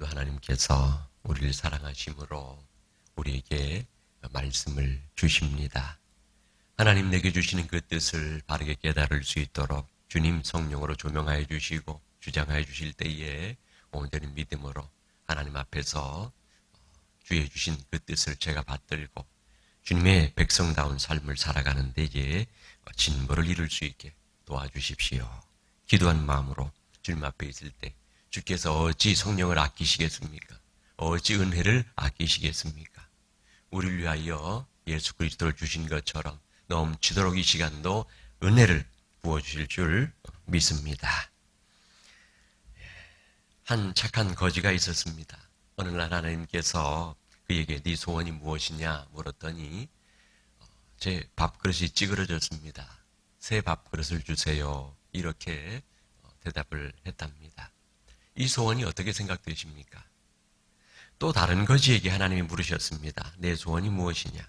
하나님께서 우리를 사랑하심으로 우리에게 말씀을 주십니다. 하나님 내게 주시는 그 뜻을 바르게 깨달을 수 있도록 주님 성령으로 조명하여 주시고 주장하여 주실 때에 온전히 믿음으로 하나님 앞에서 주의 주신 그 뜻을 제가 받들고 주님의 백성다운 삶을 살아가는 데에 진보를 이룰 수 있게 도와주십시오. 기도한 마음으로 주님 앞에 있을 때 주께서 어찌 성령을 아끼시겠습니까? 어찌 은혜를 아끼시겠습니까? 우리를 위하여 예수 그리스도를 주신 것처럼 넘치도록 이 시간도 은혜를 부어주실 줄 믿습니다. 한 착한 거지가 있었습니다. 어느 날 하나님께서 그에게 네 소원이 무엇이냐 물었더니 제 밥그릇이 찌그러졌습니다. 새 밥그릇을 주세요. 이렇게 대답을 했답니다. 이 소원이 어떻게 생각되십니까? 또 다른 거지에게 하나님이 물으셨습니다. 내 소원이 무엇이냐?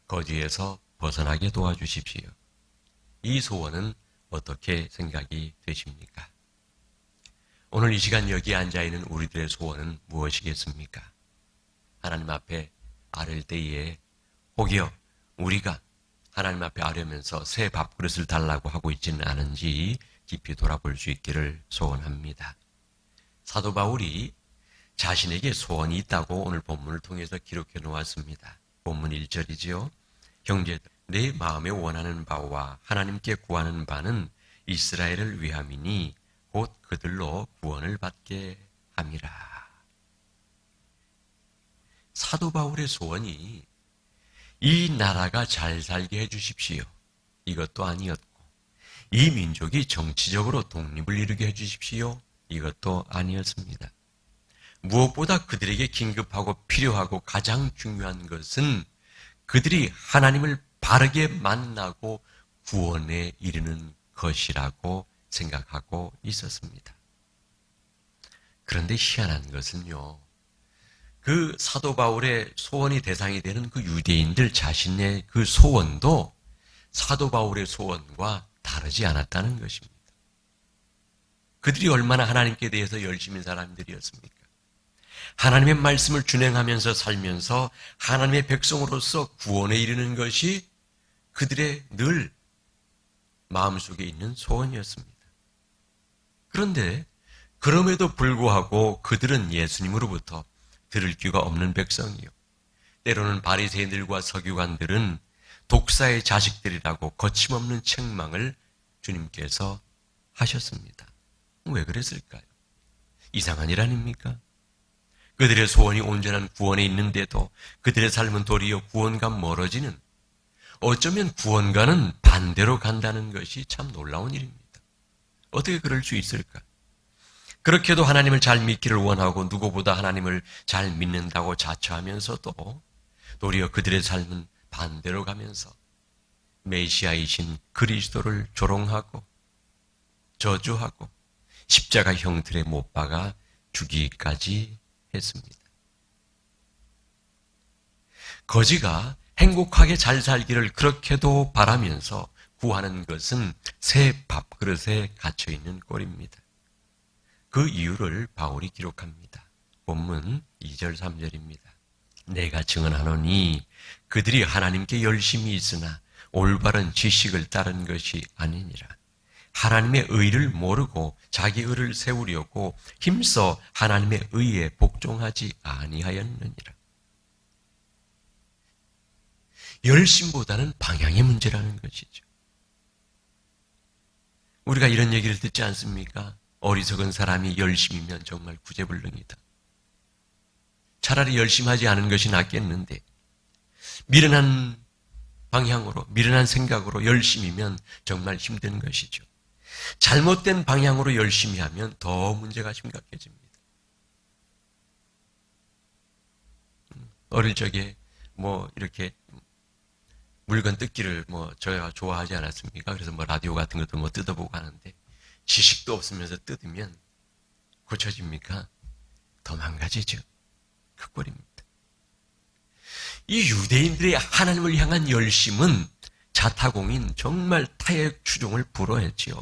거지에서 벗어나게 도와주십시오. 이 소원은 어떻게 생각이 되십니까? 오늘 이 시간 여기에 앉아있는 우리들의 소원은 무엇이겠습니까? 하나님 앞에 아랠 때에 혹여 우리가 하나님 앞에 아뢰면서 새 밥그릇을 달라고 하고 있지는 않은지 깊이 돌아볼 수 있기를 소원합니다. 사도 바울이 자신에게 소원이 있다고 오늘 본문을 통해서 기록해 놓았습니다. 본문 1절이지요. 형제들, 내 마음에 원하는 바와 하나님께 구하는 바는 이스라엘을 위함이니 곧 그들로 구원을 받게 함이라. 사도 바울의 소원이 이 나라가 잘 살게 해주십시오. 이것도 아니었고, 이 민족이 정치적으로 독립을 이루게 해주십시오. 이것도 아니었습니다. 무엇보다 그들에게 긴급하고 필요하고 가장 중요한 것은 그들이 하나님을 바르게 만나고 구원에 이르는 것이라고 생각하고 있었습니다. 그런데 희한한 것은요, 그 사도 바울의 소원이 대상이 되는 그 유대인들 자신의 그 소원도 사도 바울의 소원과 다르지 않았다는 것입니다. 그들이 얼마나 하나님께 대해서 열심인 사람들이었습니까? 하나님의 말씀을 준행하면서 살면서 하나님의 백성으로서 구원에 이르는 것이 그들의 늘 마음속에 있는 소원이었습니다. 그런데 그럼에도 불구하고 그들은 예수님으로부터 들을 귀가 없는 백성이요, 때로는 바리새인들과 서기관들은 독사의 자식들이라고 거침없는 책망을 주님께서 하셨습니다. 왜 그랬을까요? 이상한 일 아닙니까? 그들의 소원이 온전한 구원에 있는데도 그들의 삶은 도리어 구원과 멀어지는, 어쩌면 구원과는 반대로 간다는 것이 참 놀라운 일입니다. 어떻게 그럴 수 있을까? 그렇게도 하나님을 잘 믿기를 원하고 누구보다 하나님을 잘 믿는다고 자처하면서도 도리어 그들의 삶은 반대로 가면서 메시아이신 그리스도를 조롱하고 저주하고 십자가 형틀에 못 박아 죽이기까지 했습니다. 거지가 행복하게 잘 살기를 그렇게도 바라면서 구하는 것은 새 밥그릇에 갇혀있는 꼴입니다. 그 이유를 바울이 기록합니다. 본문 2절 3절입니다. 내가 증언하노니 그들이 하나님께 열심히 있으나 올바른 지식을 따른 것이 아니니라. 하나님의 의를 모르고 자기 의를 세우려고 힘써 하나님의 의에 복종하지 아니하였느니라. 열심보다는 방향의 문제라는 것이죠. 우리가 이런 얘기를 듣지 않습니까? 어리석은 사람이 열심이면 정말 구제불능이다. 차라리 열심하지 않은 것이 낫겠는데 미련한 방향으로, 미련한 생각으로 열심이면 정말 힘든 것이죠. 잘못된 방향으로 열심히 하면 더 문제가 심각해집니다. 어릴 적에 이렇게 물건 뜯기를 저희가 좋아하지 않았습니까? 그래서 라디오 같은 것도 뜯어보고 하는데 지식도 없으면서 뜯으면 고쳐집니까? 더 망가지죠. 그 꼴입니다. 이 유대인들의 하나님을 향한 열심은 자타공인 정말 타의 추종을 불허했지요.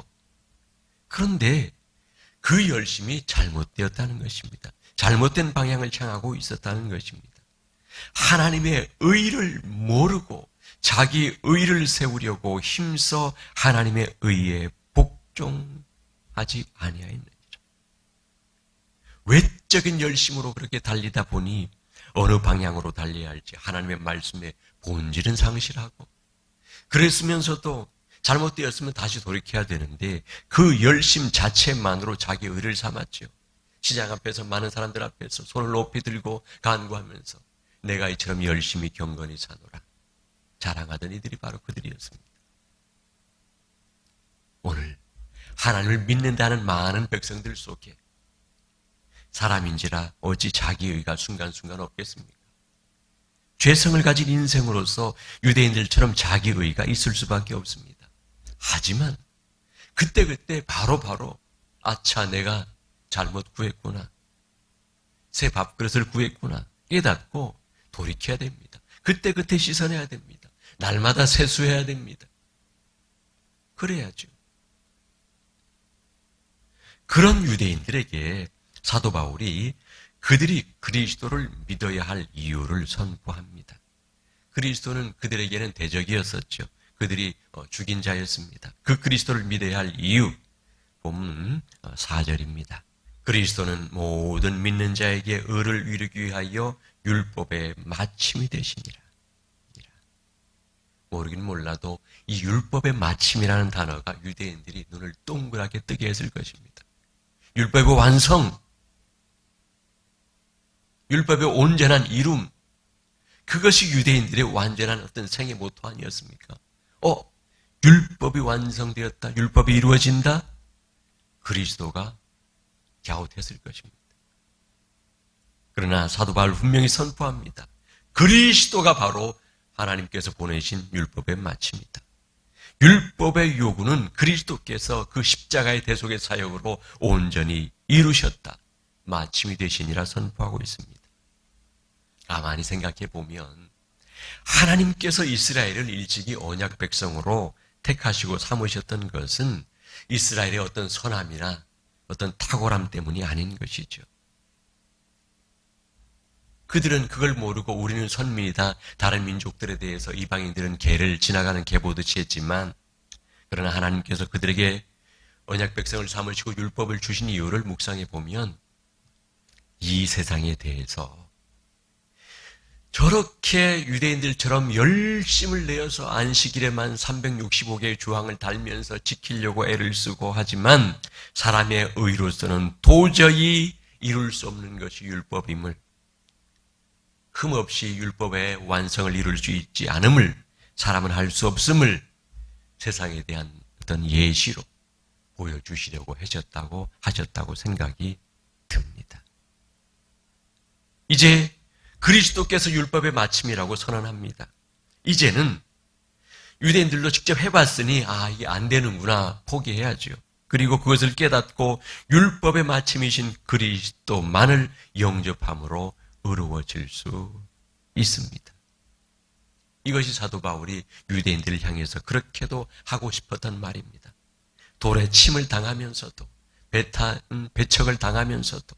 그런데 그 열심이 잘못되었다는 것입니다. 잘못된 방향을 향하고 있었다는 것입니다. 하나님의 의를 모르고 자기 의를 세우려고 힘써 하나님의 의에 복종하지 아니하였느니라. 외적인 열심으로 그렇게 달리다 보니 어느 방향으로 달려야 할지 하나님의 말씀의 본질은 상실하고, 그랬으면서도 잘못되었으면 다시 돌이켜야 되는데 그 열심 자체만으로 자기 의를 삼았죠. 시장 앞에서 많은 사람들 앞에서 손을 높이 들고 간구하면서 내가 이처럼 열심히 경건히 사노라 자랑하던 이들이 바로 그들이었습니다. 오늘 하나님을 믿는다는 많은 백성들 속에 사람인지라 어찌 자기의가 순간순간 없겠습니까? 죄성을 가진 인생으로서 유대인들처럼 자기의가 있을 수밖에 없습니다. 하지만 그때그때 바로바로 아차 내가 잘못 구했구나, 새 밥그릇을 구했구나 깨닫고 돌이켜야 됩니다. 그때그때 씻어내야 됩니다. 날마다 세수해야 됩니다. 그래야죠. 그런 유대인들에게 사도 바울이 그들이 그리스도를 믿어야 할 이유를 선포합니다. 그리스도는 그들에게는 대적이었었죠. 그들이 죽인 자였습니다. 그 그리스도를 믿어야 할 이유, 본문 4절입니다. 그리스도는 모든 믿는 자에게 의를 이루기 위하여 율법의 마침이 되시니라. 모르긴 몰라도 이 율법의 마침이라는 단어가 유대인들이 눈을 동그랗게 뜨게 했을 것입니다. 율법의 완성, 율법의 온전한 이룸, 그것이 유대인들의 완전한 어떤 생애 모토 아니었습니까? 율법이 완성되었다, 율법이 이루어진다, 그리스도가 갸웃했을 것입니다. 그러나 사도 바울 분명히 선포합니다. 그리스도가 바로 하나님께서 보내신 율법의 마침이다. 율법의 요구는 그리스도께서 그 십자가의 대속의 사역으로 온전히 이루셨다, 마침이 되시니라 선포하고 있습니다. 가만히 생각해 보면 하나님께서 이스라엘을 일찍이 언약 백성으로 택하시고 삼으셨던 것은 이스라엘의 어떤 선함이나 어떤 탁월함 때문이 아닌 것이죠. 그들은 그걸 모르고 우리는 선민이다, 다른 민족들에 대해서 이방인들은 개를 지나가는 개 보듯이 했지만, 그러나 하나님께서 그들에게 언약 백성을 삼으시고 율법을 주신 이유를 묵상해 보면 이 세상에 대해서 저렇게 유대인들처럼 열심을 내어서 안식일에만 365개의 조항을 달면서 지키려고 애를 쓰고 하지만 사람의 의로서는 도저히 이룰 수 없는 것이 율법임을, 흠없이 율법의 완성을 이룰 수 있지 않음을, 사람은 할 수 없음을 세상에 대한 어떤 예시로 보여주시려고 하셨다고 생각이 듭니다. 이제 그리스도께서 율법의 마침이라고 선언합니다. 이제는 유대인들도 직접 해봤으니 이게 안 되는구나 포기해야죠. 그리고 그것을 깨닫고 율법의 마침이신 그리스도만을 영접함으로 의로워질 수 있습니다. 이것이 사도 바울이 유대인들을 향해서 그렇게도 하고 싶었던 말입니다. 돌에 침을 당하면서도, 배척을 당하면서도.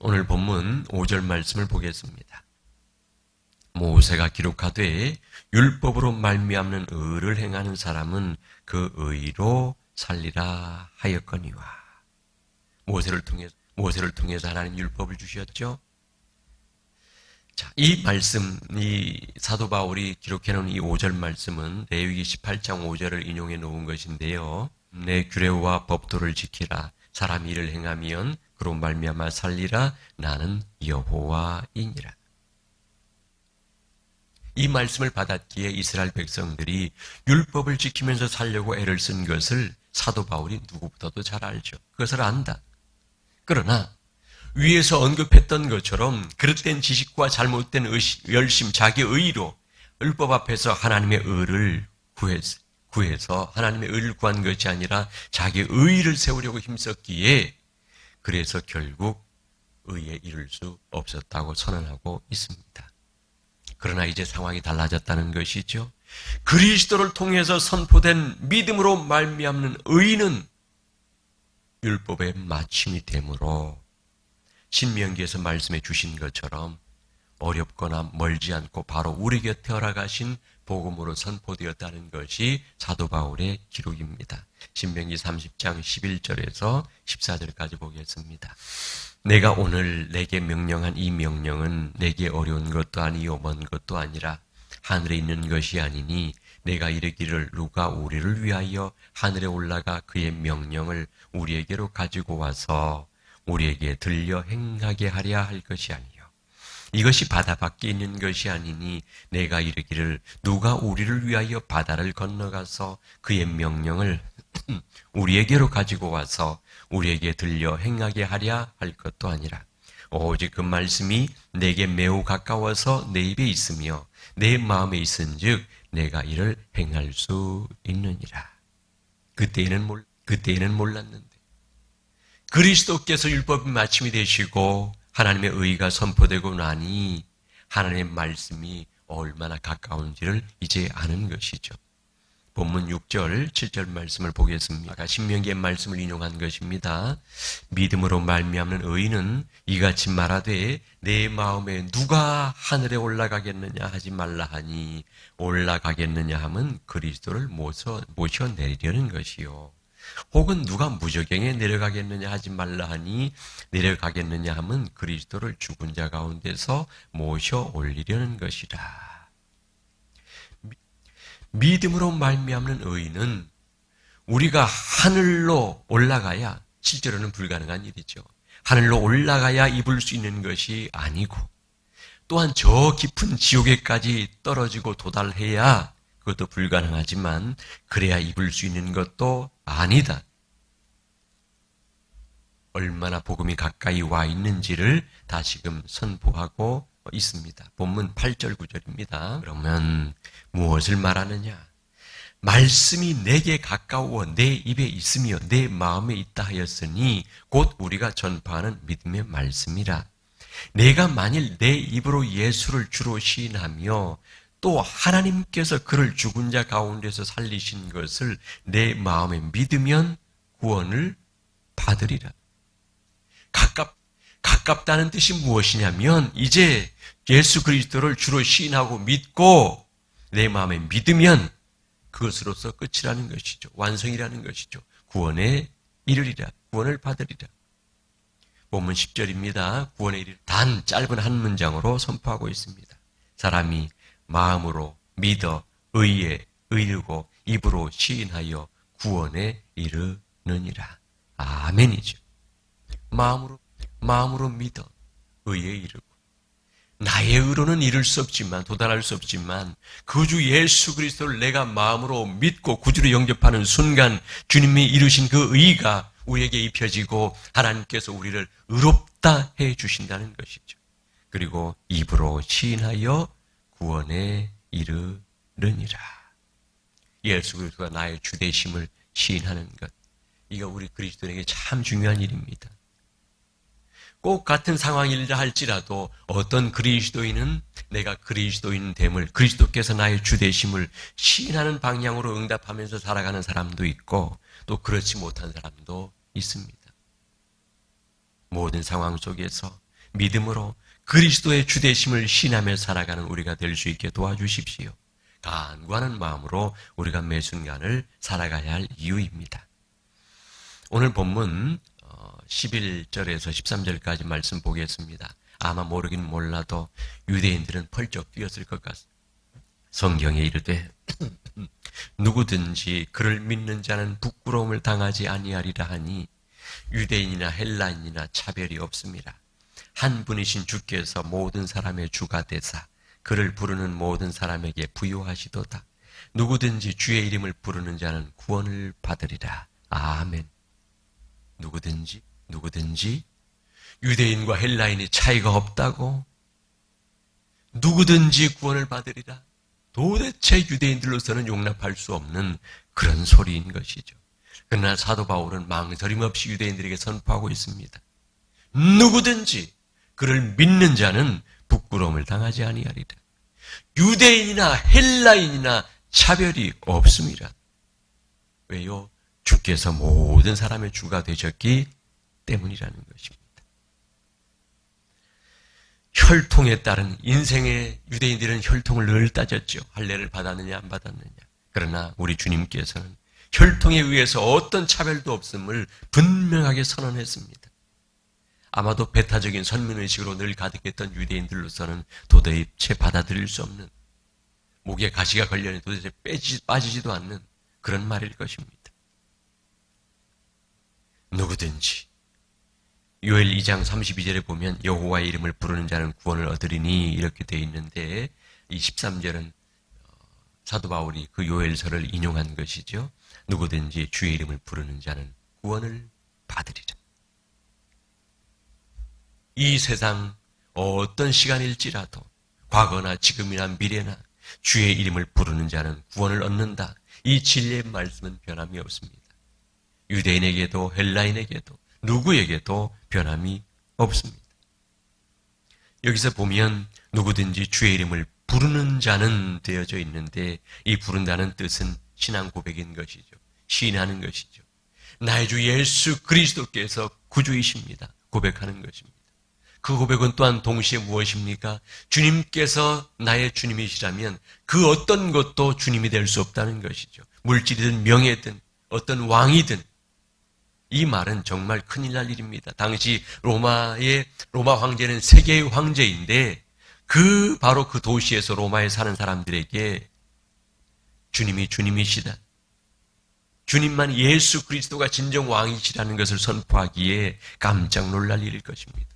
오늘 본문 5절 말씀을 보겠습니다. 모세가 기록하되 율법으로 말미암는 의를 행하는 사람은 그 의로 살리라 하였거니와. 모세를 통해서 하나님 율법을 주셨죠. 자, 이 말씀, 이 사도 바울이 기록해놓은 이 5절 말씀은 레위기 18장 5절을 인용해 놓은 것인데요. 내 규례와 법도를 지키라. 사람이 이를 행하면 그로 말미암아 살리라. 나는 여호와이니라. 이 말씀을 받았기에 이스라엘 백성들이 율법을 지키면서 살려고 애를 쓴 것을 사도 바울이 누구보다도 잘 알죠. 그것을 안다. 그러나 위에서 언급했던 것처럼 그릇된 지식과 잘못된 열심, 자기 의로 율법 앞에서 하나님의 의를 구해서 하나님의 의를 구한 것이 아니라 자기 의를 세우려고 힘썼기에 그래서 결국 의에 이를 수 없었다고 선언하고 있습니다. 그러나 이제 상황이 달라졌다는 것이죠. 그리스도를 통해서 선포된 믿음으로 말미암는 의는 율법의 마침이 되므로 신명기에서 말씀해 주신 것처럼 어렵거나 멀지 않고 바로 우리 곁에 허락하신 복음으로 선포되었다는 것이 사도 바울의 기록입니다. 신명기 30장 11절에서 14절까지 보겠습니다. 내가 오늘 내게 명령한 이 명령은 내게 어려운 것도 아니요 먼 것도 아니라 하늘에 있는 것이 아니니 내가 이르기를 누가 우리를 위하여 하늘에 올라가 그의 명령을 우리에게로 가지고 와서 우리에게 들려 행하게 하랴 할 것이 아니요 이것이 바다 밖에 있는 것이 아니니 내가 이르기를 누가 우리를 위하여 바다를 건너가서 그의 명령을 우리에게로 가지고 와서 우리에게 들려 행하게 하랴 할 것도 아니라 오직 그 말씀이 내게 매우 가까워서 내 입에 있으며 내 마음에 있은즉 내가 이를 행할 수 있느니라. 그때에는 몰랐는데 그리스도께서 율법의 마침이 되시고 하나님의 의가 선포되고 나니 하나님의 말씀이 얼마나 가까운지를 이제 아는 것이죠. 본문 6절, 7절 말씀을 보겠습니다. 아까 신명기의 말씀을 인용한 것입니다. 믿음으로 말미암는 의인은 이같이 말하되 내 마음에 누가 하늘에 올라가겠느냐 하지 말라 하니 올라가겠느냐 함은 그리스도를 모셔내리려는 것이요. 혹은 누가 무저갱에 내려가겠느냐 하지 말라 하니 내려가겠느냐 함은 그리스도를 죽은 자 가운데서 모셔 올리려는 것이라. 믿음으로 말미암는 의인은 우리가 하늘로 올라가야 실제로는 불가능한 일이죠. 하늘로 올라가야 입을 수 있는 것이 아니고 또한 저 깊은 지옥에까지 떨어지고 도달해야 그것도 불가능하지만 그래야 입을 수 있는 것도 아니다. 얼마나 복음이 가까이 와 있는지를 다시금 선포하고 있습니다. 본문 8절 9절입니다. 그러면 무엇을 말하느냐? 말씀이 내게 가까워 내 입에 있으며 내 마음에 있다 하였으니 곧 우리가 전파하는 믿음의 말씀이라. 내가 만일 내 입으로 예수를 주로 시인하며 또 하나님께서 그를 죽은 자 가운데서 살리신 것을 내 마음에 믿으면 구원을 받으리라. 가깝다는 뜻이 무엇이냐면 이제 예수 그리스도를 주로 시인하고 믿고 내 마음에 믿으면 그것으로서 끝이라는 것이죠. 완성이라는 것이죠. 구원에 이르리라. 구원을 받으리라. 본문 10절입니다. 구원에 이르리라. 단 짧은 한 문장으로 선포하고 있습니다. 사람이 마음으로 믿어 의에 이르고 입으로 시인하여 구원에 이르느니라. 아멘이죠. 마음으로 믿어 의에 이르고 나의 의로는 이룰 수 없지만 도달할 수 없지만 그 주 예수 그리스도를 내가 마음으로 믿고 구주로 영접하는 순간 주님이 이루신 그 의가 우리에게 입혀지고 하나님께서 우리를 의롭다 해 주신다는 것이죠. 그리고 입으로 시인하여 구원에 이르느니라. 예수 그리스도가 나의 주 되심을 시인하는 것, 이거 우리 그리스도인에게 참 중요한 일입니다. 꼭 같은 상황이라 할지라도 어떤 그리스도인은 내가 그리스도인 됨을, 그리스도께서 나의 주 되심을 시인하는 방향으로 응답하면서 살아가는 사람도 있고 또 그렇지 못한 사람도 있습니다. 모든 상황 속에서 믿음으로 그리스도의 주 되심을 시인하며 살아가는 우리가 될 수 있게 도와주십시오. 간구하는 마음으로 우리가 매 순간을 살아가야 할 이유입니다. 오늘 본문 11절에서 13절까지 말씀 보겠습니다. 아마 모르긴 몰라도 유대인들은 펄쩍 뛰었을 것 같습니다. 성경에 이르되 누구든지 그를 믿는 자는 부끄러움을 당하지 아니하리라 하니 유대인이나 헬라인이나 차별이 없습니다. 한 분이신 주께서 모든 사람의 주가 되사 그를 부르는 모든 사람에게 부요하시도다. 누구든지 주의 이름을 부르는 자는 구원을 받으리라. 아멘. 누구든지 유대인과 헬라인이 차이가 없다고? 누구든지 구원을 받으리라. 도대체 유대인들로서는 용납할 수 없는 그런 소리인 것이죠. 그러나 사도 바울은 망설임 없이 유대인들에게 선포하고 있습니다. 누구든지 그를 믿는 자는 부끄러움을 당하지 아니하리라. 유대인이나 헬라인이나 차별이 없습니다. 왜요? 주께서 모든 사람의 주가 되셨기 때문이라는 것입니다. 혈통에 따른 인생의 유대인들은 혈통을 늘 따졌죠. 할례를 받았느냐 안 받았느냐. 그러나 우리 주님께서는 혈통에 의해서 어떤 차별도 없음을 분명하게 선언했습니다. 아마도 배타적인 선민의식으로 늘 가득했던 유대인들로서는 도대체 받아들일 수 없는, 목에 가시가 걸려는 도대체 빠지지도 않는 그런 말일 것입니다. 누구든지 요엘 2장 32절에 보면 여호와의 이름을 부르는 자는 구원을 얻으리니 이렇게 되어 있는데, 이 13절은 사도 바울이 그 요엘서를 인용한 것이죠. 누구든지 주의 이름을 부르는 자는 구원을 받으리라. 이 세상 어떤 시간일지라도 과거나 지금이나 미래나 주의 이름을 부르는 자는 구원을 얻는다. 이 진리의 말씀은 변함이 없습니다. 유대인에게도 헬라인에게도 누구에게도 변함이 없습니다. 여기서 보면 누구든지 주의 이름을 부르는 자는 되어져 있는데, 이 부른다는 뜻은 신앙 고백인 것이죠. 시인하는 것이죠. 나의 주 예수 그리스도께서 구주이십니다. 고백하는 것입니다. 그 고백은 또한 동시에 무엇입니까? 주님께서 나의 주님이시라면 그 어떤 것도 주님이 될 수 없다는 것이죠. 물질이든 명예든 어떤 왕이든. 이 말은 정말 큰일 날 일입니다. 당시 로마 황제는 세계의 황제인데, 바로 그 도시에서 로마에 사는 사람들에게 주님이 주님이시다, 주님만 예수 그리스도가 진정 왕이시라는 것을 선포하기에 깜짝 놀랄 일일 것입니다.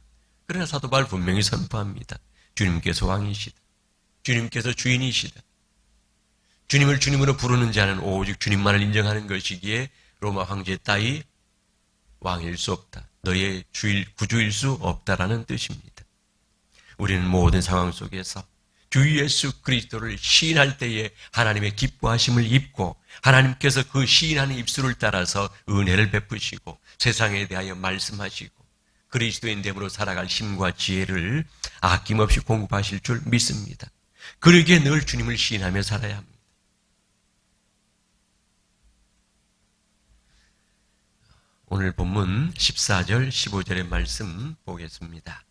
그러나 사도 바울 분명히 선포합니다. 주님께서 왕이시다. 주님께서 주인이시다. 주님을 주님으로 부르는 자는 오직 주님만을 인정하는 것이기에 로마 황제 따위 왕일 수 없다. 너의 구주일 수 없다라는 뜻입니다. 우리는 모든 상황 속에서 주 예수 그리스도를 시인할 때에 하나님의 기뻐하심을 입고, 하나님께서 그 시인하는 입술을 따라서 은혜를 베푸시고 세상에 대하여 말씀하시고 그리스도인 됨으로 살아갈 힘과 지혜를 아낌없이 공급하실 줄 믿습니다. 그러기에 늘 주님을 시인하며 살아야 합니다. 오늘 본문 14절 15절의 말씀 보겠습니다.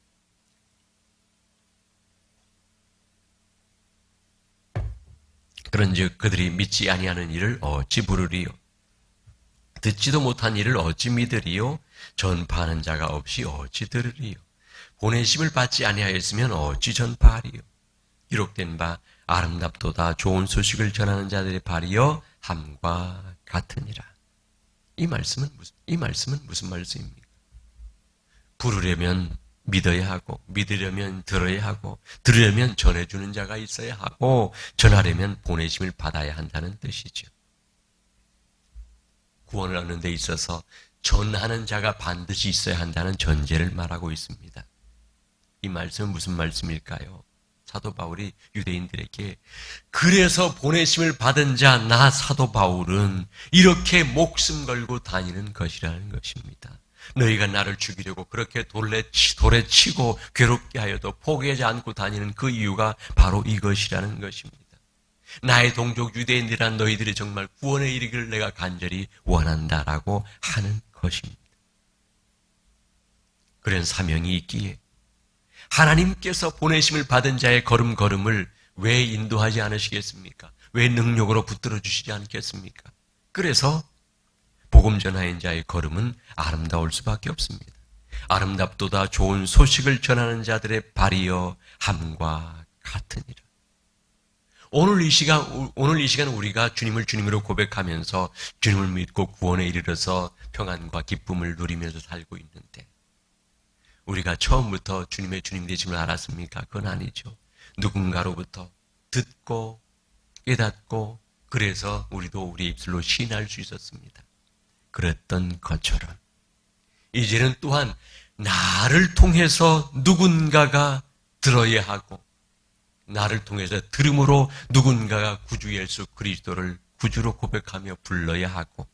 그런즉 그들이 믿지 아니하는 일을 어찌 부르리요? 듣지도 못한 일을 어찌 믿으리요? 전파하는 자가 없이 어찌 들으리요? 보내심을 받지 아니하였으면 어찌 전파하리요? 기록된 바 아름답도다 좋은 소식을 전하는 자들의 발이여 함과 같으니라. 이 말씀은 무슨 말씀입니까? 부르려면 믿어야 하고, 믿으려면 들어야 하고, 들으려면 전해주는 자가 있어야 하고, 전하려면 보내심을 받아야 한다는 뜻이죠. 구원을 얻는 데 있어서 전하는 자가 반드시 있어야 한다는 전제를 말하고 있습니다. 이 말씀은 무슨 말씀일까요? 사도 바울이 유대인들에게 그래서 보내심을 받은 자 나 사도 바울은 이렇게 목숨 걸고 다니는 것이라는 것입니다. 너희가 나를 죽이려고 그렇게 돌에 치고 괴롭게 하여도 포기하지 않고 다니는 그 이유가 바로 이것이라는 것입니다. 나의 동족 유대인들이란 너희들이 정말 구원에 이르기를 내가 간절히 원한다라고 하는 것입니다. 그런 사명이 있기에 하나님께서 보내심을 받은 자의 걸음걸음을 왜 인도하지 않으시겠습니까? 왜 능력으로 붙들어 주시지 않겠습니까? 그래서 복음 전하인 자의 걸음은 아름다울 수밖에 없습니다. 아름답도다 좋은 소식을 전하는 자들의 발이여 함과 같으니라. 오늘 이 시간 우리가 주님을 주님으로 고백하면서 주님을 믿고 구원에 이르러서 평안과 기쁨을 누리면서 살고 있는데, 우리가 처음부터 주님의 주님 되심을 알았습니까? 그건 아니죠. 누군가로부터 듣고 깨닫고 그래서 우리도 우리 입술로 시인할 수 있었습니다. 그랬던 것처럼 이제는 또한 나를 통해서 누군가가 들어야 하고, 나를 통해서 들음으로 누군가가 구주 예수 그리스도를 구주로 고백하며 불러야 하고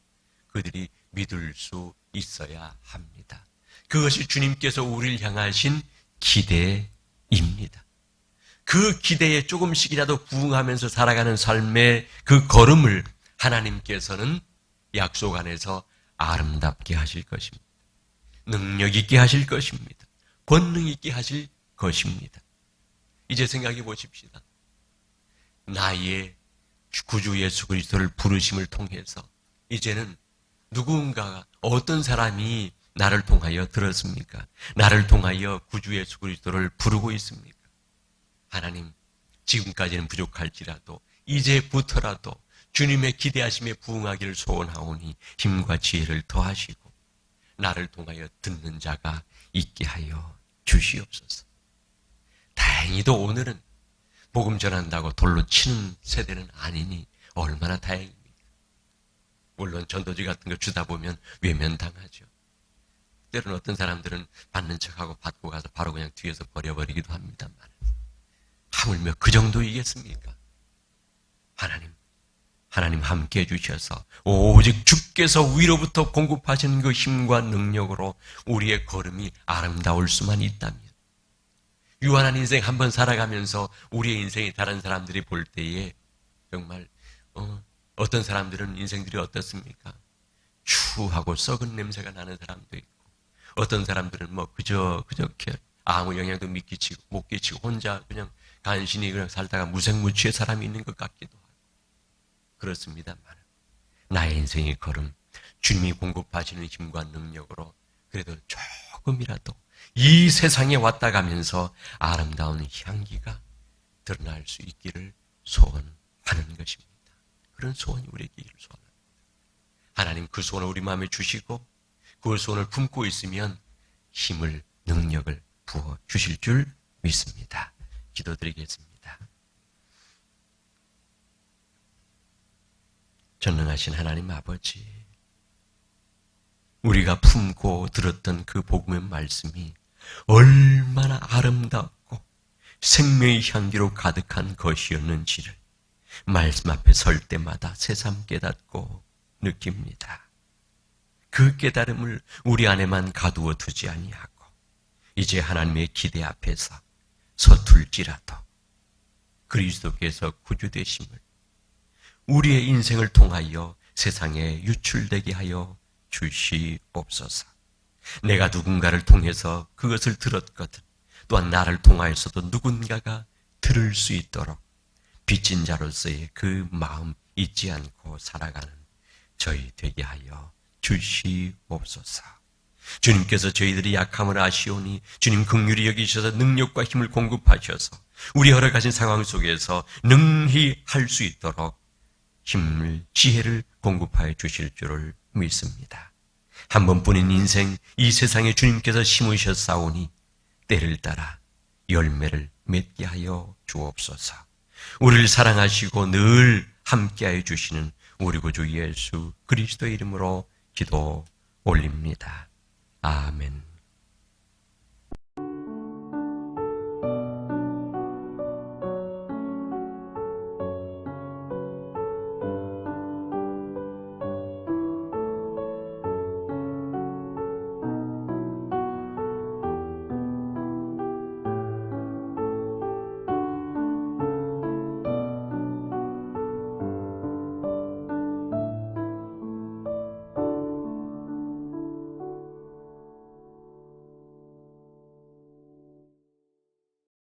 그들이 믿을 수 있어야 합니다. 그것이 주님께서 우리를 향하신 기대입니다. 그 기대에 조금씩이라도 부응하면서 살아가는 삶의 그 걸음을 하나님께서는 약속 안에서 아름답게 하실 것입니다. 능력 있게 하실 것입니다. 권능 있게 하실 것입니다. 이제 생각해 보십시다. 나의 구주 예수 그리스도를 부르심을 통해서 이제는 누군가가, 어떤 사람이 나를 통하여 들었습니까? 나를 통하여 구주 예수 그리스도를 부르고 있습니까? 하나님, 지금까지는 부족할지라도 이제부터라도 주님의 기대하심에 부응하기를 소원하오니 힘과 지혜를 더하시고 나를 통하여 듣는 자가 있게 하여 주시옵소서. 다행히도 오늘은 복음 전한다고 돌로 치는 세대는 아니니 얼마나 다행입니까? 물론 전도지 같은 거 주다 보면 외면당하죠. 때로는 어떤 사람들은 받는 척하고 받고 가서 바로 그냥 뒤에서 버려버리기도 합니다만, 하물며 그 정도이겠습니까? 하나님 함께 해주셔서 오직 주께서 위로부터 공급하시는 그 힘과 능력으로 우리의 걸음이 아름다울 수만 있다면, 유한한 인생 한번 살아가면서 우리의 인생이 다른 사람들이 볼 때에 정말 어떤 사람들은 인생들이 어떻습니까? 추하고 썩은 냄새가 나는 사람도 있고, 어떤 사람들은 뭐 그저께 아무 영향도 못 끼치고 혼자 그냥 간신히 그냥 살다가 무색무취의 사람이 있는 것 같기도 하고 그렇습니다만, 나의 인생의 걸음 주님이 공급하시는 힘과 능력으로 그래도 조금이라도 이 세상에 왔다 가면서 아름다운 향기가 드러날 수 있기를 소원하는 것입니다. 그런 소원이 우리에게 있기를 소원합니다. 하나님 그 소원을 우리 마음에 주시고 그 소원을 품고 있으면 힘을, 능력을 부어 주실 줄 믿습니다. 기도드리겠습니다. 전능하신 하나님 아버지, 우리가 품고 들었던 그 복음의 말씀이 얼마나 아름답고 생명의 향기로 가득한 것이었는지를 말씀 앞에 설 때마다 새삼 깨닫고 느낍니다. 그 깨달음을 우리 안에만 가두어 두지 아니하고 이제 하나님의 기대 앞에서 서툴지라도 그리스도께서 구주되심을 우리의 인생을 통하여 세상에 유출되게 하여 주시옵소서. 내가 누군가를 통해서 그것을 들었거든 또한 나를 통하여서도 누군가가 들을 수 있도록 빚진 자로서의 그 마음 잊지 않고 살아가는 저희 되게 하여 주시옵소서. 주님께서 저희들이 약함을 아시오니 주님 긍휼히 여기셔서 능력과 힘을 공급하셔서 우리 허락하신 상황 속에서 능히 할 수 있도록 힘을, 지혜를 공급하여 주실 줄을 믿습니다. 한 번뿐인 인생 이 세상에 주님께서 심으셨사오니 때를 따라 열매를 맺게 하여 주옵소서. 우리를 사랑하시고 늘 함께하여 주시는 우리 구주 예수 그리스도의 이름으로 기도 올립니다. 아멘.